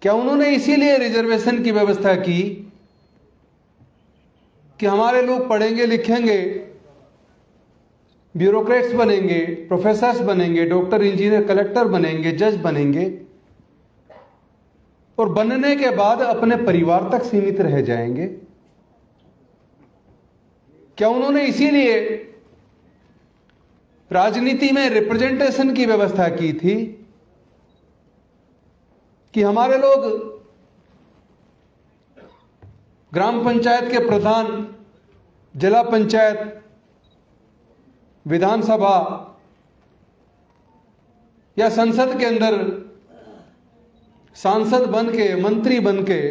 क्या उन्होंने इसीलिए रिजर्वेशन की व्यवस्था की कि हमारे लोग पढ़ेंगे लिखेंगे, ब्यूरोक्रेट्स बनेंगे, प्रोफेसर्स बनेंगे, डॉक्टर, इंजीनियर, कलेक्टर बनेंगे, जज बनेंगे और बनने के बाद अपने परिवार तक सीमित रह जाएंगे? क्या उन्होंने इसीलिए राजनीति में रिप्रेजेंटेशन की व्यवस्था की थी कि हमारे लोग ग्राम पंचायत के प्रधान, जिला पंचायत, विधानसभा या संसद के अंदर सांसद बन के, मंत्री बन के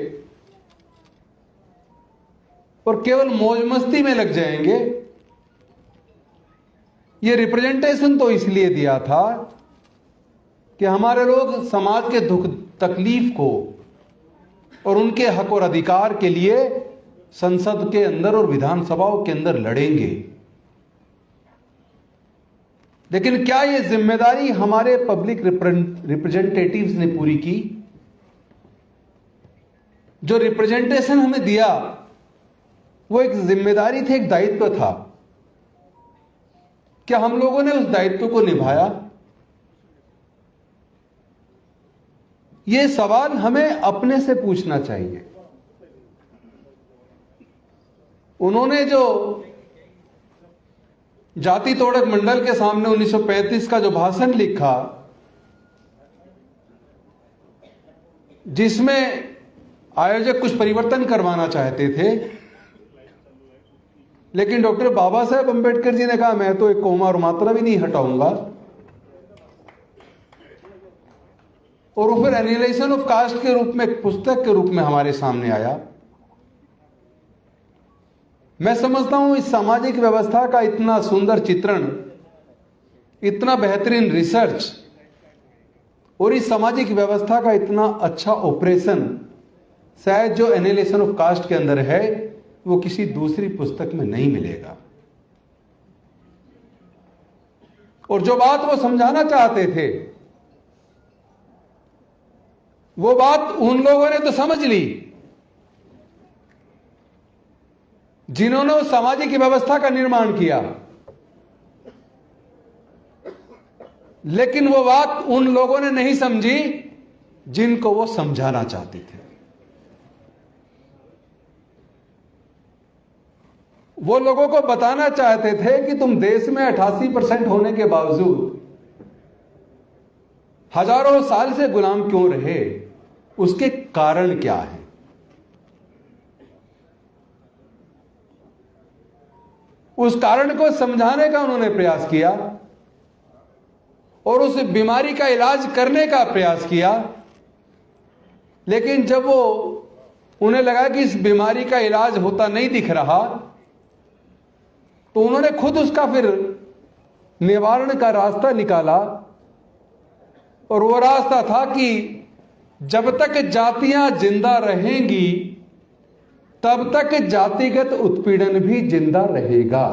और केवल मौज मस्ती में लग जाएंगे? ये रिप्रेजेंटेशन तो इसलिए दिया था कि हमारे लोग समाज के दुख तकलीफ को और उनके हक और अधिकार के लिए संसद के अंदर और विधानसभाओं के अंदर लड़ेंगे। लेकिन क्या यह जिम्मेदारी हमारे पब्लिक रिप्रेजेंटेटिव्स ने पूरी की? जो रिप्रेजेंटेशन हमें दिया वो एक जिम्मेदारी थी, एक दायित्व था। क्या हम लोगों ने उस दायित्व को निभाया? यह सवाल हमें अपने से पूछना चाहिए। उन्होंने जो जाति तोड़क मंडल के सामने 1935 का जो भाषण लिखा, जिसमें आयोजक कुछ परिवर्तन करवाना चाहते थे, लेकिन डॉक्टर बाबा साहेब अंबेडकर जी ने कहा मैं तो एक कोमा और मात्रा भी नहीं हटाऊंगा, और वो फिर एनालिसिस ऑफ कास्ट के रूप में, एक पुस्तक के रूप में हमारे सामने आया। मैं समझता हूं इस सामाजिक व्यवस्था का इतना सुंदर चित्रण, इतना बेहतरीन रिसर्च और इस सामाजिक व्यवस्था का इतना अच्छा ऑपरेशन शायद जो एनालिसिस ऑफ कास्ट के अंदर है वो किसी दूसरी पुस्तक में नहीं मिलेगा। और जो बात वो समझाना चाहते थे वो बात उन लोगों ने तो समझ ली जिन्होंने उस सामाजिक व्यवस्था का निर्माण किया, लेकिन वो बात उन लोगों ने नहीं समझी जिनको वो समझाना चाहते थे। वो लोगों को बताना चाहते थे कि तुम देश में 88% होने के बावजूद हजारों साल से गुलाम क्यों रहे, उसके कारण क्या है। उस कारण को समझाने का उन्होंने प्रयास किया और उस बीमारी का इलाज करने का प्रयास किया। लेकिन जब वो उन्हें लगा कि इस बीमारी का इलाज होता नहीं दिख रहा, तो उन्होंने खुद उसका फिर निवारण का रास्ता निकाला। और वो रास्ता था कि जब तक जातियां जिंदा रहेंगी तब तक जातिगत उत्पीड़न भी जिंदा रहेगा।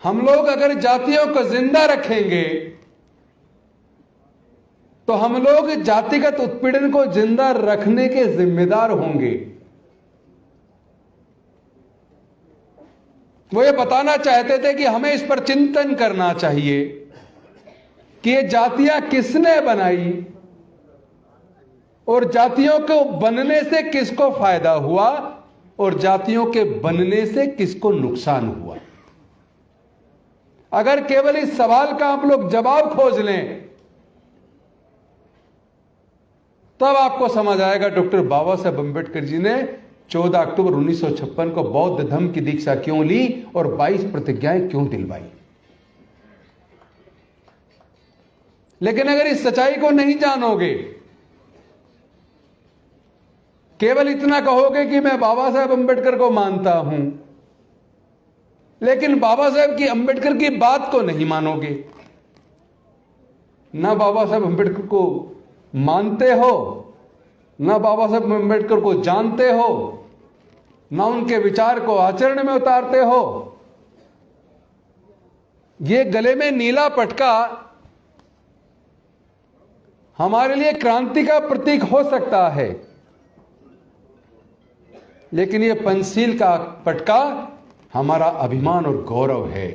हम लोग अगर जातियों को जिंदा रखेंगे तो हम लोग जातिगत उत्पीड़न को जिंदा रखने के जिम्मेदार होंगे। वो ये बताना चाहते थे कि हमें इस पर चिंतन करना चाहिए कि ये जातियां किसने बनाई और जातियों को बनने से किसको फायदा हुआ और जातियों के बनने से किसको नुकसान हुआ। अगर केवल इस सवाल का आप लोग जवाब खोज लें तब आपको समझ आएगा डॉक्टर बाबा साहेब अंबेडकर जी ने 14 अक्टूबर 1956 को बौद्ध धर्म की दीक्षा क्यों ली और 22 प्रतिज्ञाएं क्यों दिलवाई। लेकिन अगर इस सच्चाई को नहीं जानोगे, केवल इतना कहोगे कि मैं बाबा साहेब अंबेडकर को मानता हूं, लेकिन बाबा साहेब की अंबेडकर की बात को नहीं मानोगे, ना बाबा साहेब अंबेडकर को मानते हो, ना बाबा साहेब अंबेडकर को जानते हो, ना उनके विचार को आचरण में उतारते हो, ये गले में नीला पटका हमारे लिए क्रांति का प्रतीक हो सकता है, लेकिन ये पंचशील का पटका हमारा अभिमान और गौरव है।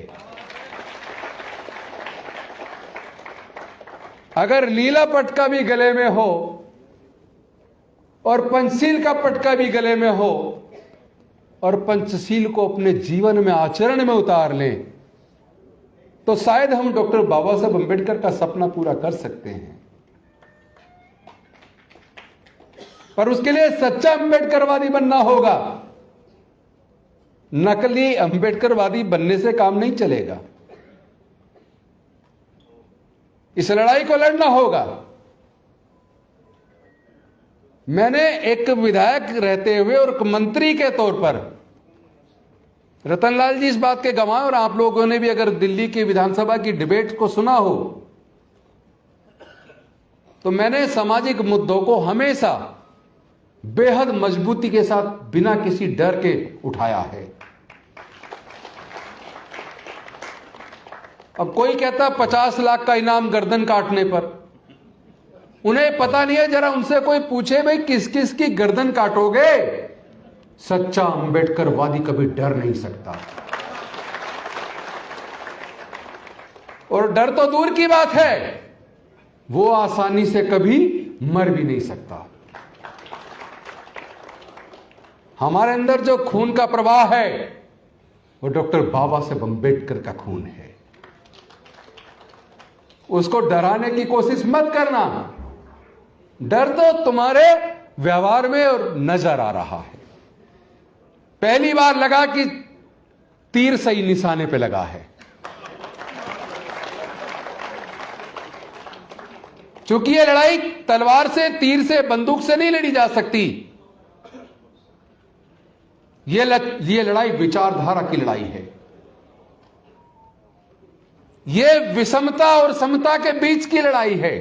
अगर लीला पटका भी गले में हो और पंचशील का पटका भी गले में हो और पंचशील को अपने जीवन में आचरण में उतार लें, तो शायद हम डॉक्टर बाबा साहब अंबेडकर का सपना पूरा कर सकते हैं। पर उसके लिए सच्चा अंबेडकरवादी बनना होगा। नकली अंबेडकरवादी बनने से काम नहीं चलेगा। इस लड़ाई को लड़ना होगा। मैंने एक विधायक रहते हुए और एक मंत्री के तौर पर, रतनलाल जी इस बात के गवाह, और आप लोगों ने भी अगर दिल्ली की विधानसभा की डिबेट को सुना हो, तो मैंने सामाजिक मुद्दों को हमेशा बेहद मजबूती के साथ बिना किसी डर के उठाया है। अब कोई कहता 50 लाख का इनाम गर्दन काटने पर, उन्हें पता नहीं है। जरा उनसे कोई पूछे भाई किस किस की गर्दन काटोगे? सच्चा अंबेडकरवादी कभी डर नहीं सकता। और डर तो दूर की बात है, वो आसानी से कभी मर भी नहीं सकता। हमारे अंदर जो खून का प्रवाह है वो डॉक्टर बाबा साहब अंबेडकर का खून है। उसको डराने की कोशिश मत करना। डर तो तुम्हारे व्यवहार में और नजर आ रहा है। पहली बार लगा कि तीर सही निशाने पे लगा है। चूंकि यह लड़ाई तलवार से, तीर से, बंदूक से नहीं लड़ी जा सकती। यह लड़ाई विचारधारा की लड़ाई है। यह विषमता और समता के बीच की लड़ाई है।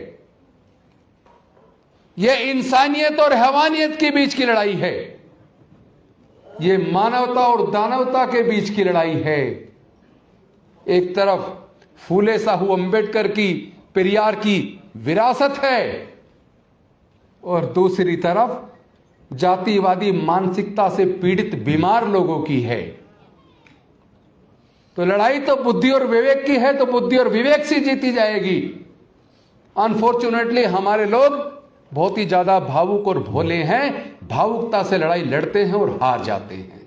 यह इंसानियत और हैवानियत के बीच की लड़ाई है। यह मानवता और दानवता के बीच की लड़ाई है। एक तरफ फूले साहू अंबेडकर की, पेरियार की विरासत है और दूसरी तरफ जातिवादी मानसिकता से पीड़ित बीमार लोगों की है। तो लड़ाई तो बुद्धि और विवेक की है, तो बुद्धि और विवेक से जीती जाएगी। अनफॉर्चुनेटली हमारे लोग बहुत ही ज्यादा भावुक और भोले हैं। भावुकता से लड़ाई लड़ते हैं और हार जाते हैं।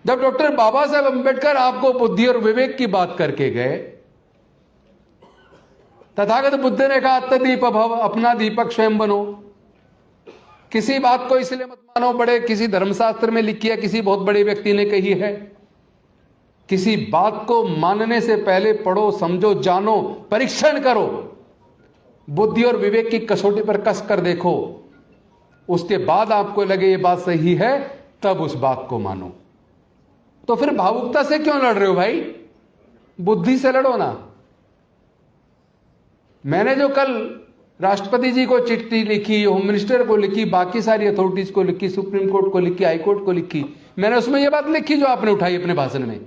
जब डॉक्टर बाबा साहब अंबेडकर आपको बुद्धि और विवेक की बात करके गए, तथागत बुद्ध ने कहा अत्तदीप भव, अपना दीपक स्वयं बनो। किसी बात को इसलिए मत मानो बड़े किसी धर्मशास्त्र में लिखी है, किसी बहुत बड़े व्यक्ति ने कही है। किसी बात को मानने से पहले पढ़ो, समझो, जानो, परीक्षण करो, बुद्धि और विवेक की कसौटी पर कस कर देखो। उसके बाद आपको लगे ये बात सही है, तब उस बात को मानो। तो फिर भावुकता से क्यों लड़ रहे हो भाई? बुद्धि से लड़ो ना। मैंने जो कल राष्ट्रपति जी को चिट्ठी लिखी, होम मिनिस्टर को लिखी, बाकी सारी अथॉरिटीज को लिखी, सुप्रीम कोर्ट को लिखी, हाई कोर्ट को लिखी, मैंने उसमें यह बात लिखी जो आपने उठाई अपने भाषण में,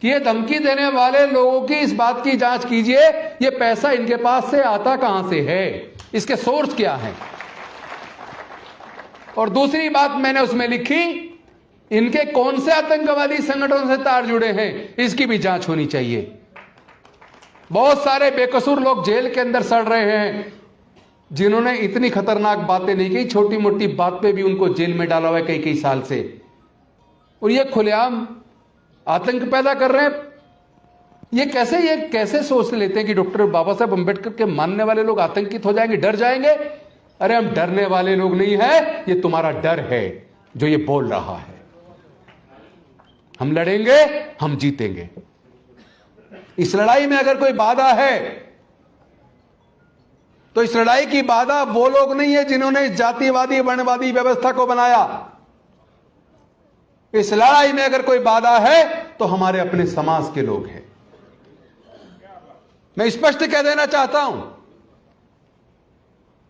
कि ये धमकी देने वाले लोगों की इस बात की जांच कीजिए, ये पैसा इनके पास से आता कहां से है, इसके सोर्स क्या है। और दूसरी बात मैंने उसमें लिखी, इनके कौन से आतंकवादी संगठनों से तार जुड़े हैं, इसकी भी जांच होनी चाहिए। बहुत सारे बेकसूर लोग जेल के अंदर सड़ रहे हैं, जिन्होंने इतनी खतरनाक बातें नहीं की, छोटी मोटी बात पे भी उनको जेल में डाला हुआ है कई कई साल से। और ये खुलेआम आतंक पैदा कर रहे हैं। ये कैसे सोच लेते हैं कि डॉक्टर बाबा साहब अंबेडकर के मानने वाले लोग आतंकित हो जाएंगे, डर जाएंगे? अरे हम डरने वाले लोग नहीं है, ये तुम्हारा डर है जो ये बोल रहा है। हम लड़ेंगे, हम जीतेंगे। इस लड़ाई में अगर कोई बाधा है तो इस लड़ाई की बाधा वो लोग नहीं है जिन्होंने जातिवादी वर्णवादी व्यवस्था को बनाया। इस लड़ाई में अगर कोई बाधा है तो हमारे अपने समाज के लोग हैं। मैं स्पष्ट कह देना चाहता हूं,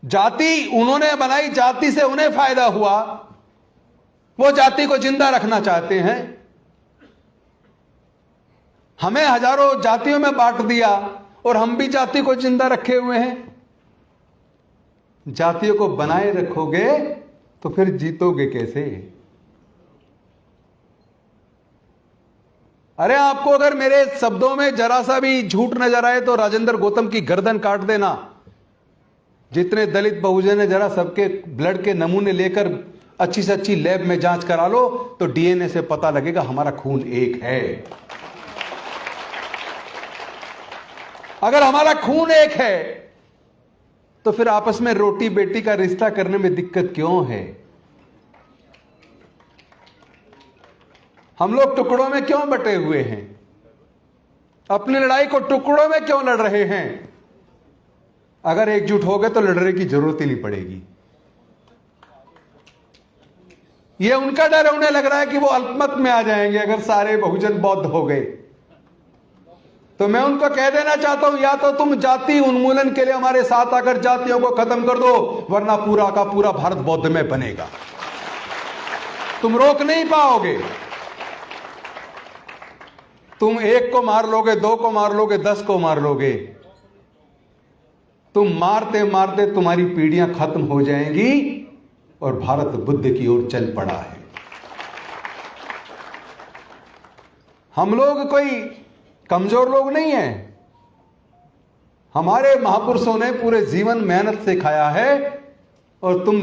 जाति उन्होंने बनाई, जाति से उन्हें फायदा हुआ, वो जाति को जिंदा रखना चाहते हैं। हमें हजारों जातियों में बांट दिया और हम भी जाति को जिंदा रखे हुए हैं। जातियों को बनाए रखोगे तो फिर जीतोगे कैसे? अरे आपको अगर मेरे शब्दों में जरा सा भी झूठ नजर आए तो राजेंद्र गौतम की गर्दन काट देना। जितने दलित बहुजन है, जरा सबके ब्लड के नमूने लेकर अच्छी से अच्छी लैब में जांच करा लो तो डीएनए से पता लगेगा हमारा खून एक है। अगर हमारा खून एक है तो फिर आपस में रोटी बेटी का रिश्ता करने में दिक्कत क्यों है? हम लोग टुकड़ों में क्यों बटे हुए हैं? अपनी लड़ाई को टुकड़ों में क्यों लड़ रहे हैं? अगर एकजुट हो गए तो लड़ने की जरूरत ही नहीं पड़ेगी। यह उनका डर है, उन्हें लग रहा है कि वो अल्पमत में आ जाएंगे अगर सारे बहुजन बौद्ध हो गए। तो मैं उनको कह देना चाहता हूं, या तो तुम जाति उन्मूलन के लिए हमारे साथ आकर जातियों को खत्म कर दो, वरना पूरा का पूरा भारत बौद्ध में बनेगा। तुम रोक नहीं पाओगे। तुम एक को मार लोगे, दो को मार लोगे, 10 को मार लोगे। तुम मारते मारते तुम्हारी पीढ़ियां खत्म हो जाएंगी और भारत बुद्ध की ओर चल पड़ा है। हम लोग कोई कमजोर लोग नहीं हैं। हमारे महापुरुषों ने पूरे जीवन मेहनत से खाया है और तुम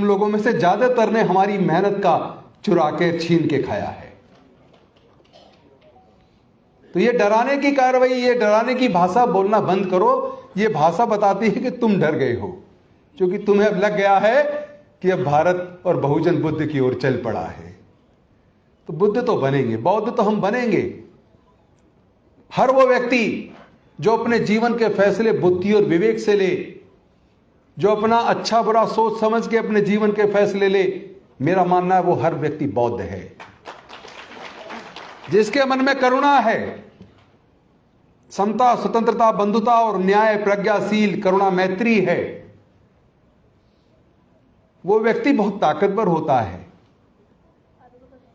लोगों में से ज्यादातर ने हमारी मेहनत का चुरा के छीन के खाया है। तो ये डराने की कार्रवाई, ये डराने की भाषा बोलना बंद करो। ये भाषा बताती है कि तुम डर गए हो, क्योंकि तुम्हें अब लग गया है कि अब भारत और बहुजन बुद्ध की ओर चल पड़ा है। तो बुद्ध तो बनेंगे, बौद्ध तो हम बनेंगे। हर वो व्यक्ति जो अपने जीवन के फैसले बुद्धि और विवेक से ले, जो अपना अच्छा बुरा सोच समझ के अपने जीवन के फैसले ले, मेरा मानना है वो हर व्यक्ति बौद्ध है। जिसके मन में करुणा है, समता, स्वतंत्रता, बंधुता और न्याय, प्रज्ञाशील, करुणा, मैत्री है, वो व्यक्ति बहुत ताकतवर होता है।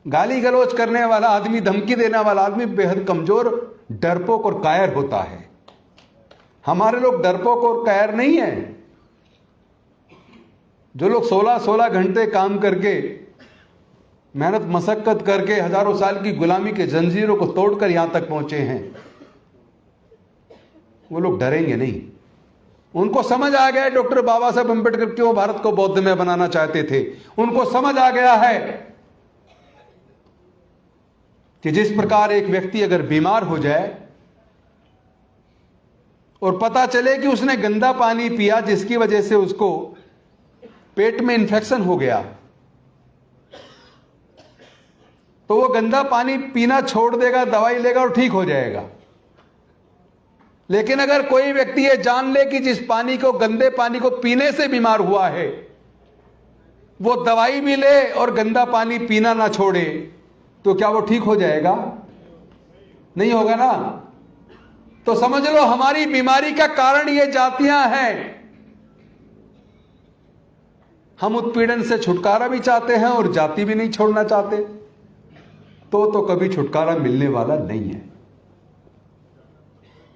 गाली गलौज करने वाला आदमी, धमकी देने वाला आदमी बेहद कमजोर, डरपोक और कायर होता है। हमारे लोग डरपोक और कायर नहीं है। जो लोग 16-16 घंटे काम करके, मेहनत मशक्कत करके, हजारों साल की गुलामी के जंजीरों को तोड़कर यहां तक पहुंचे हैं, वो लोग डरेंगे नहीं। उनको समझ आ गया है डॉक्टर बाबा साहब अंबेडकर क्यों भारत को बौद्ध में बनाना चाहते थे। उनको समझ आ गया है कि जिस प्रकार एक व्यक्ति अगर बीमार हो जाए और पता चले कि उसने गंदा पानी पिया जिसकी वजह से उसको पेट में इंफेक्शन हो गया, तो वो गंदा पानी पीना छोड़ देगा, दवाई लेगा और ठीक हो जाएगा। लेकिन अगर कोई व्यक्ति ये जान ले कि जिस पानी को, गंदे पानी को पीने से बीमार हुआ है, वो दवाई भी ले और गंदा पानी पीना ना छोड़े, तो क्या वो ठीक हो जाएगा? नहीं होगा ना। तो समझ लो हमारी बीमारी का कारण ये जातियां हैं। हम उत्पीड़न से छुटकारा भी चाहते हैं और जाति भी नहीं छोड़ना चाहते, तो कभी छुटकारा मिलने वाला नहीं है।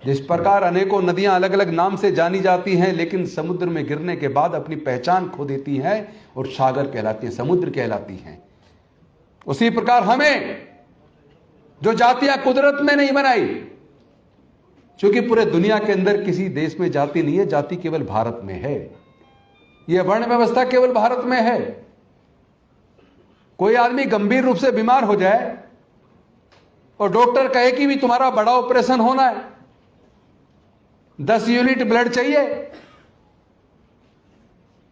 जिस प्रकार अनेकों नदियां अलग अलग नाम से जानी जाती हैं, लेकिन समुद्र में गिरने के बाद अपनी पहचान खो देती हैं और सागर कहलाती हैं, समुद्र कहलाती हैं, उसी प्रकार हमें जो जातियां कुदरत में नहीं बनाई, क्योंकि पूरे दुनिया के अंदर किसी देश में जाति नहीं है, जाति केवल भारत में है। यह वर्ण व्यवस्था केवल भारत में है। कोई आदमी गंभीर रूप से बीमार हो जाए और डॉक्टर कहे कि भी तुम्हारा बड़ा ऑपरेशन होना है, 10 यूनिट ब्लड चाहिए,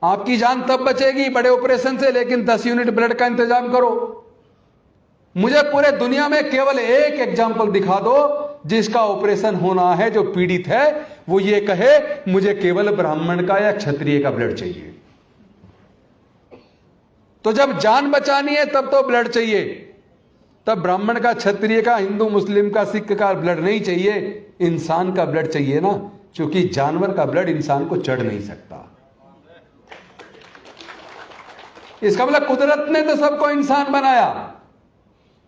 आपकी जान तब बचेगी बड़े ऑपरेशन से, लेकिन 10 यूनिट ब्लड का इंतजाम करो। मुझे पूरे दुनिया में केवल एक एग्जाम्पल दिखा दो जिसका ऑपरेशन होना है, जो पीड़ित है वो ये कहे मुझे केवल ब्राह्मण का या क्षत्रिय का ब्लड चाहिए। तो जब जान बचानी है तब तो ब्लड चाहिए, तब ब्राह्मण का, क्षत्रिय का, हिंदू मुस्लिम का, सिख का ब्लड नहीं चाहिए, इंसान का ब्लड चाहिए ना, क्योंकि जानवर का ब्लड इंसान को चढ़ नहीं सकता। इसका मतलब कुदरत ने तो सबको इंसान बनाया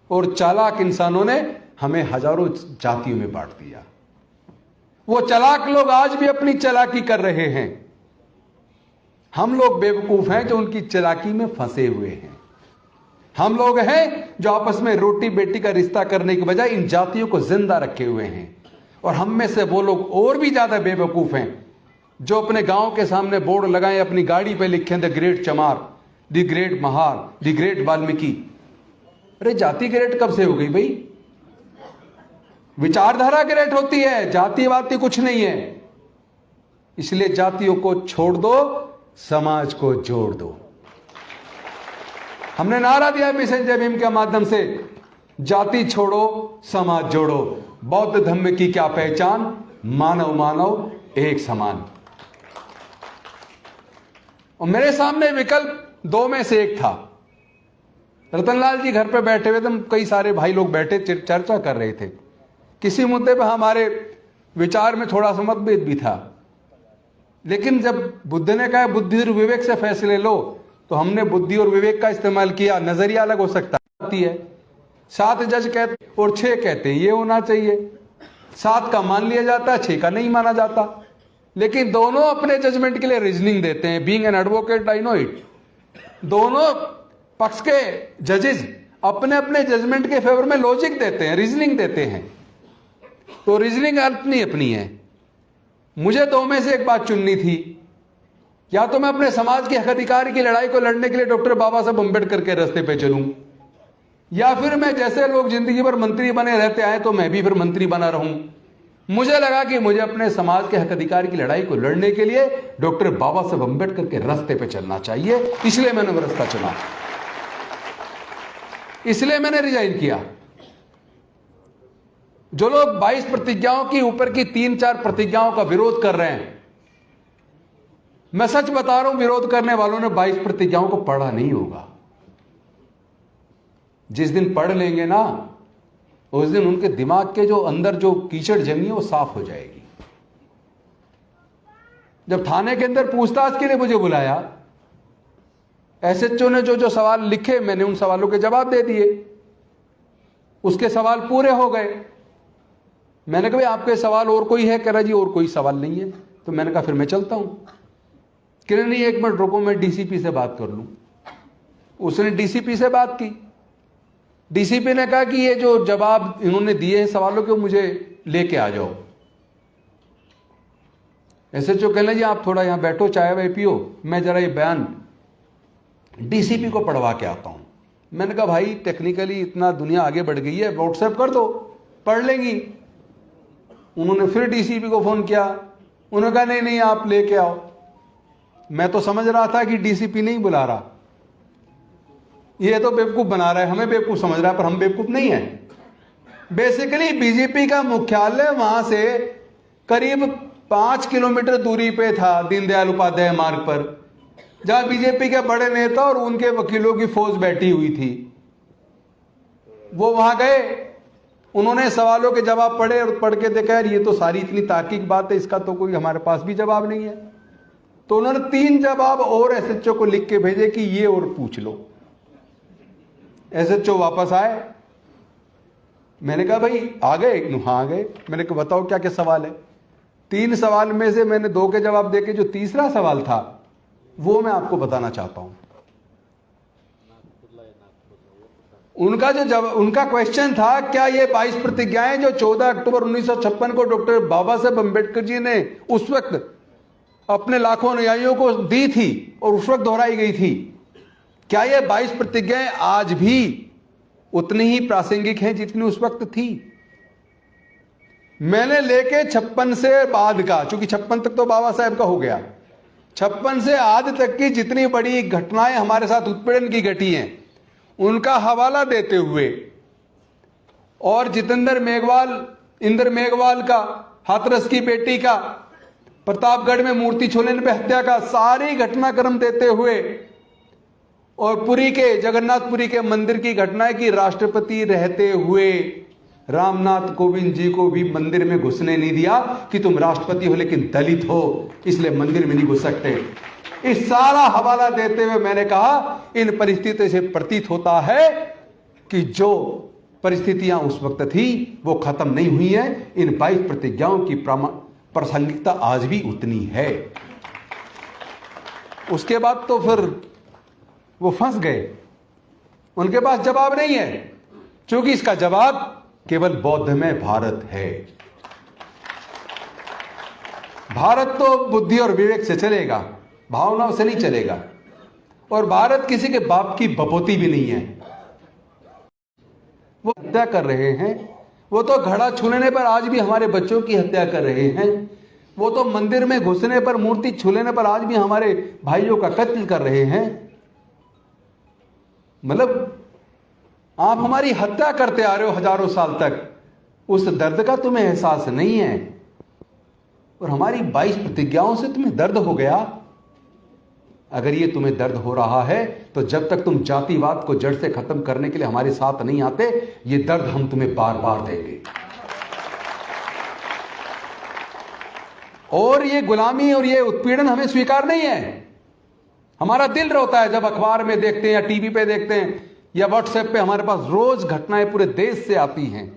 और चालाक इंसानों ने हमें हजारों जातियों में बांट दिया। वो चालाक लोग आज भी अपनी चालाकी कर रहे हैं। हम लोग बेवकूफ हैं जो उनकी चालाकी में फंसे हुए हैं। हम लोग हैं जो आपस में रोटी बेटी का रिश्ता करने के बजाय इन जातियों को जिंदा रखे हुए हैं। और हम में से वो लोग और भी ज्यादा बेवकूफ हैं जो अपने गांव के सामने बोर्ड लगाएं, अपनी गाड़ी पे लिखें द ग्रेट चमार, the great Mahar, the great Valmiki. अरे जाति ग्रेट कब से हो गई भाई? विचारधारा ग्रेट होती है, जातिवादी कुछ नहीं है। इसलिए जातियों को छोड़ दो, समाज को जोड़ दो। हमने नारा दिया मिशन जय भीम के माध्यम से, जाति छोड़ो समाज जोड़ो। बौद्ध धर्म की क्या पहचान? मानव मानव एक समान। और मेरे सामने विकल्प दो में से एक था। रतनलाल जी घर पे बैठे हुए थे, कई सारे भाई लोग बैठे चर्चा कर रहे थे। किसी मुद्दे पर हमारे विचार में थोड़ा सा मतभेद भी था, लेकिन जब बुद्ध ने कहा बुद्धि और विवेक से फैसले लो, तो हमने बुद्धि और विवेक का इस्तेमाल किया। नजरिया अलग हो सकता है। 7 जज कहते और 6 कहते हैं ये होना चाहिए। 7 का मान लिया जाता है, 6 का नहीं माना जाता। लेकिन दोनों अपने जजमेंट के लिए रीजनिंग देते हैं। Being an advocate I know it. दोनों पक्ष के जजेस अपने अपने जजमेंट के फेवर में लॉजिक देते हैं, रीजनिंग देते हैं। तो रीजनिंग अपनी अपनी है। मुझे दो में से एक बात चुननी थी। या तो मैं अपने समाज के हक अधिकार की लड़ाई को लड़ने के लिए डॉक्टर बाबा साहब अम्बेडकर के रास्ते पे चलूं, या फिर मैं जैसे लोग जिंदगी भर मंत्री बने रहते आए तो मैं भी फिर मंत्री बना रहूं। मुझे लगा कि मुझे अपने समाज के हक अधिकार की लड़ाई को लड़ने के लिए डॉक्टर बाबा साहब अम्बेडकर के रास्ते पे चलना चाहिए। इसलिए मैंने वो रास्ता चुना, इसलिए मैंने रिजाइन किया। जो लोग 22 प्रतिज्ञाओं की ऊपर की 3-4 प्रतिज्ञाओं का विरोध कर रहे हैं, मैं सच बता रहा हूं, विरोध करने वालों ने 22 प्रतिज्ञाओं को पढ़ा नहीं होगा। जिस दिन पढ़ लेंगे ना, उस दिन उनके दिमाग के जो अंदर जो कीचड़ जमी है वो साफ हो जाएगी। जब थाने के अंदर पूछताछ के लिए मुझे बुलाया, एसएचओ ने जो जो सवाल लिखे, मैंने उन सवालों के जवाब दे दिए। उसके सवाल पूरे हो गए। मैंने कहा आपके सवाल और कोई है? कह रहा जी और कोई सवाल नहीं है। तो मैंने कहा फिर मैं चलता हूं। कह नहीं 1 मिनट रुको, मैं डीसीपी से बात कर लूं। उसने डीसीपी से बात की। डीसीपी ने कहा कि ये जो जवाब इन्होंने दिए हैं सवालों के, मुझे लेके आ जाओ। एसएचओ कहने जी आप थोड़ा यहां बैठो, चाय वाय पियो, मैं जरा ये बयान डीसीपी को पढ़वा के आता हूं। मैंने कहा भाई टेक्निकली इतना दुनिया आगे बढ़ गई है, व्हाट्सएप कर दो, पढ़ लेंगी। उन्होंने फिर डीसीपी को फोन किया। उन्होंने कहा नहीं नहीं आप लेके आओ। मैं तो समझ रहा था कि डीसीपी नहीं बुला रहा, ये तो बेवकूफ बना रहा है, हमें बेवकूफ समझ रहा है, पर हम बेवकूफ नहीं है। बेसिकली बीजेपी का मुख्यालय वहां से करीब 5 किलोमीटर दूरी पे था, दीनदयाल उपाध्याय मार्ग पर, जहां बीजेपी के बड़े नेता और उनके वकीलों की फौज बैठी हुई थी। वो वहां गए, उन्होंने सवालों के जवाब पढ़े और पढ़ के देखा यार ये तो सारी इतनी तार्किक बात है, इसका तो कोई हमारे पास भी जवाब नहीं है। तो उन्होंने 3 जवाब और एसएचओ को लिख के भेजे कि ये और पूछ लो। एसएचओ वापस आए। मैंने कहा भाई आ गए? हाँ आ गए। मैंने कहा बताओ क्या क्या सवाल है? 3 सवाल में से मैंने 2 के जवाब देके जो तीसरा सवाल था वो मैं आपको बताना चाहता हूं। उनका क्वेश्चन था क्या ये 22 प्रतिज्ञाएं जो 14 अक्टूबर 1956 को डॉक्टर बाबा साहब अम्बेडकर जी ने उस वक्त अपने लाखों अनुयायियों को दी थी और उस वक्त दोहराई गई थी, क्या ये 22 प्रतिज्ञाएं आज भी उतनी ही प्रासंगिक हैं जितनी उस वक्त थी? मैंने लेके 56 से बाद का, चूंकि 56 तक तो बाबा साहब का हो गया, 56 से आज तक की जितनी बड़ी घटनाएं हमारे साथ उत्पीड़न की घटी हैं उनका हवाला देते हुए, और जितेंद्र मेघवाल, इंद्र मेघवाल का, हाथरस की बेटी का, प्रतापगढ़ में मूर्ति छोड़ने पे हत्या का सारी घटनाक्रम देते हुए, और पुरी के, जगन्नाथपुरी के मंदिर की घटना है कि राष्ट्रपति रहते हुए रामनाथ कोविंद जी को भी मंदिर में घुसने नहीं दिया कि तुम राष्ट्रपति हो लेकिन दलित हो इसलिए मंदिर में नहीं घुस सकते। इस सारा हवाला देते हुए मैंने कहा इन परिस्थितियों से प्रतीत होता है कि जो परिस्थितियां उस वक्त थी वो खत्म नहीं हुई है। इन 22 प्रतिज्ञाओं की प्रासंगिकता आज भी उतनी है। उसके बाद तो फिर वो फंस गए, उनके पास जवाब नहीं है, क्योंकि इसका जवाब केवल बौद्ध में भारत है। भारत तो बुद्धि और विवेक से चलेगा, भावनाओं से नहीं चलेगा। और भारत किसी के बाप की बपोती भी नहीं है। वो हत्या कर रहे हैं, वो तो घड़ा छूने पर आज भी हमारे बच्चों की हत्या कर रहे हैं, वो तो मंदिर में घुसने पर, मूर्ति छूने पर आज भी हमारे भाइयों का कत्ल कर रहे हैं। मतलब आप हमारी हत्या करते आ रहे हो हजारों साल तक, उस दर्द का तुम्हें एहसास नहीं है। और हमारी 22 प्रतिज्ञाओं से तुम्हें दर्द हो गया। अगर ये तुम्हें दर्द हो रहा है तो जब तक तुम जातिवाद को जड़ से खत्म करने के लिए हमारे साथ नहीं आते, ये दर्द हम तुम्हें बार बार देंगे। और ये गुलामी और ये उत्पीड़न हमें स्वीकार नहीं है। हमारा दिल रोता है जब अखबार में देखते हैं या टीवी पे देखते हैं या व्हाट्सएप पे हमारे पास रोज घटनाएं पूरे देश से आती हैं।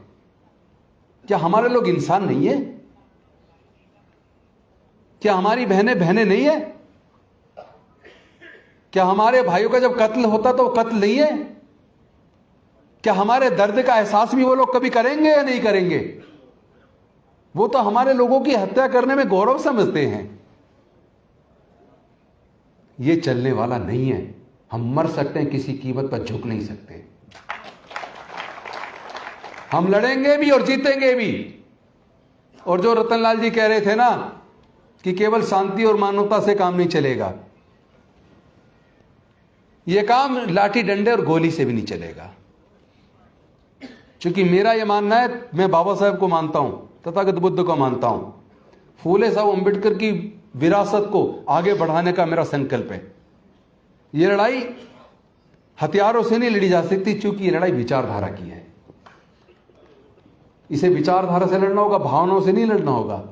क्या हमारे लोग इंसान नहीं है? क्या हमारी बहनें बहनें नहीं है? क्या हमारे भाइयों का जब कत्ल होता तो वो कत्ल नहीं है? क्या हमारे दर्द का एहसास भी वो लोग कभी करेंगे या नहीं करेंगे? वो तो हमारे लोगों की हत्या करने में गौरव समझते हैं। ये चलने वाला नहीं है। हम मर सकते हैं, किसी कीमत पर झुक नहीं सकते। हम लड़ेंगे भी और जीतेंगे भी। और जो रतनलाल जी कह रहे थे ना कि केवल शांति और मानवता से काम नहीं चलेगा, यह काम लाठी डंडे और गोली से भी नहीं चलेगा। क्योंकि मेरा यह मानना है, मैं बाबा साहब को मानता हूं, तथागत बुद्ध को मानता हूं, फूले साहब अम्बेडकर की विरासत को आगे बढ़ाने का मेरा संकल्प है। यह लड़ाई हथियारों से नहीं लड़ी जा सकती, क्योंकि यह लड़ाई विचारधारा की है। इसे विचारधारा से लड़ना होगा, भावनाओं से नहीं लड़ना होगा।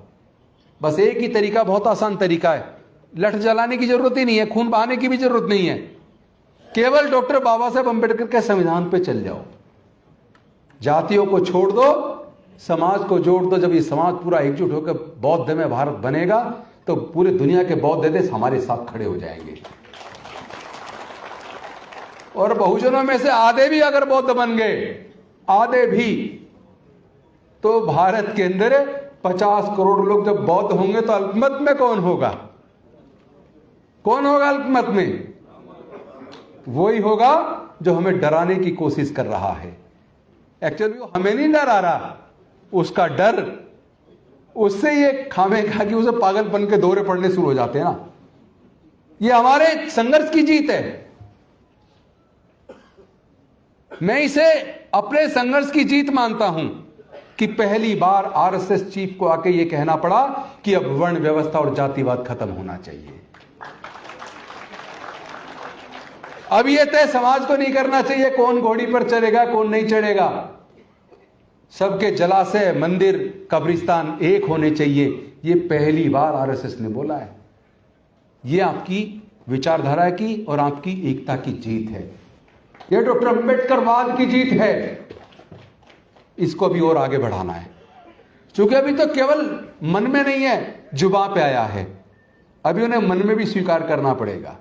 बस एक ही तरीका, बहुत आसान तरीका है। लठ जलाने की जरूरत ही नहीं है, खून बहाने की भी जरूरत नहीं है। केवल डॉक्टर बाबा साहब अम्बेडकर के संविधान पे चल जाओ। जातियों को छोड़ दो, समाज को जोड़ दो। जब ये समाज पूरा एकजुट होकर बौद्ध में भारत बनेगा तो पूरी दुनिया के बौद्ध देश हमारे साथ खड़े हो जाएंगे। और बहुजनों में से आधे भी अगर बौद्ध बन गए, आधे भी, तो भारत के अंदर 50 करोड़ लोग जब बौद्ध होंगे तो अल्पमत में कौन होगा? कौन होगा अल्पमत में? वही होगा जो हमें डराने की कोशिश कर रहा है। एक्चुअली वो हमें नहीं डरा रहा, उसका डर उससे ये खामेगा कि उसे पागलपन के दौरे पड़ने शुरू हो जाते हैं ना। ये हमारे संघर्ष की जीत है। मैं इसे अपने संघर्ष की जीत मानता हूं कि पहली बार आरएसएस चीफ को आके ये कहना पड़ा कि अब वर्ण व्यवस्था और जातिवाद खत्म होना चाहिए। अब ये तय समाज को नहीं करना चाहिए कौन घोड़ी पर चढ़ेगा कौन नहीं चढ़ेगा। सबके जलाशय, मंदिर, कब्रिस्तान एक होने चाहिए। ये पहली बार आरएसएस ने बोला है। ये आपकी विचारधारा की और आपकी एकता की जीत है। ये डॉक्टर अंबेडकरवाद की जीत है। इसको भी और आगे बढ़ाना है, क्योंकि अभी तो केवल मन में नहीं है, जुबान पे आया है। अभी उन्हें मन में भी स्वीकार करना पड़ेगा।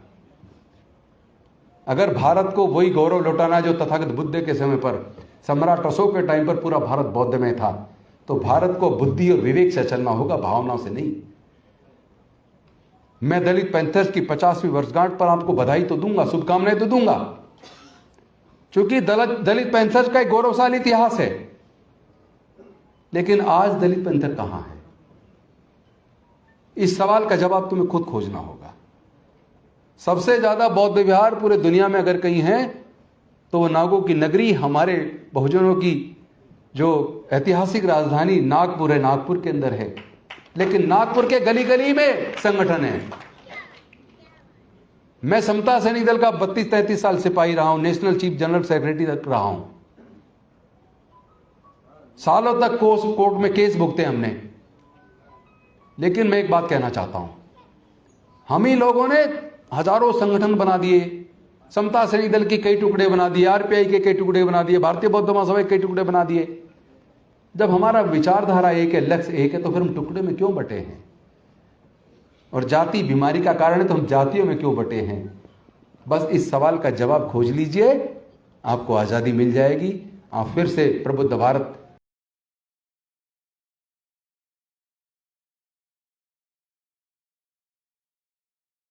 अगर भारत को वही गौरव लौटाना जो तथागत बुद्ध के समय पर, सम्राट अशोक के टाइम पर पूरा भारत बौद्ध में था, तो भारत को बुद्धि और विवेक से चलना होगा, भावनाओं से नहीं। मैं दलित पैंथर्स की 50वीं वर्षगांठ पर आपको बधाई तो दूंगा, शुभकामनाएं तो दूंगा, क्योंकि दलित पैंथर्स का एक गौरवशाली इतिहास है। लेकिन आज दलित पैंथर कहां है? इस सवाल का जवाब तुम्हें खुद खोजना होगा। सबसे ज्यादा बौद्ध विहार पूरे दुनिया में अगर कहीं है तो वो नागों की नगरी, हमारे बहुजनों की जो ऐतिहासिक राजधानी नागपुर है, नागपुर के अंदर है। लेकिन नागपुर के गली गली में संगठन है। मैं समता सैनिक दल का 32-33 साल सिपाही रहा हूं, नेशनल चीफ जनरल सेक्रेटरी तक रहा हूं। सालों तक कोर्ट में केस भुगते हमने। लेकिन मैं एक बात कहना चाहता हूं, हम ही लोगों ने हजारों संगठन बना दिए, समता सैनिक दल के कई टुकड़े बना दिए, आरपीआई के कई टुकड़े बना दिए, भारतीय बौद्ध महासभा के कई टुकड़े बना दिए। जब हमारा विचारधारा एक है, लक्ष्य एक है, तो फिर हम टुकड़े में क्यों बटे हैं? और जाति बीमारी का कारण है, तो हम जातियों में क्यों बटे हैं? बस इस सवाल का जवाब खोज लीजिए, आपको आज़ादी मिल जाएगी। आप फिर से प्रबुद्ध भारत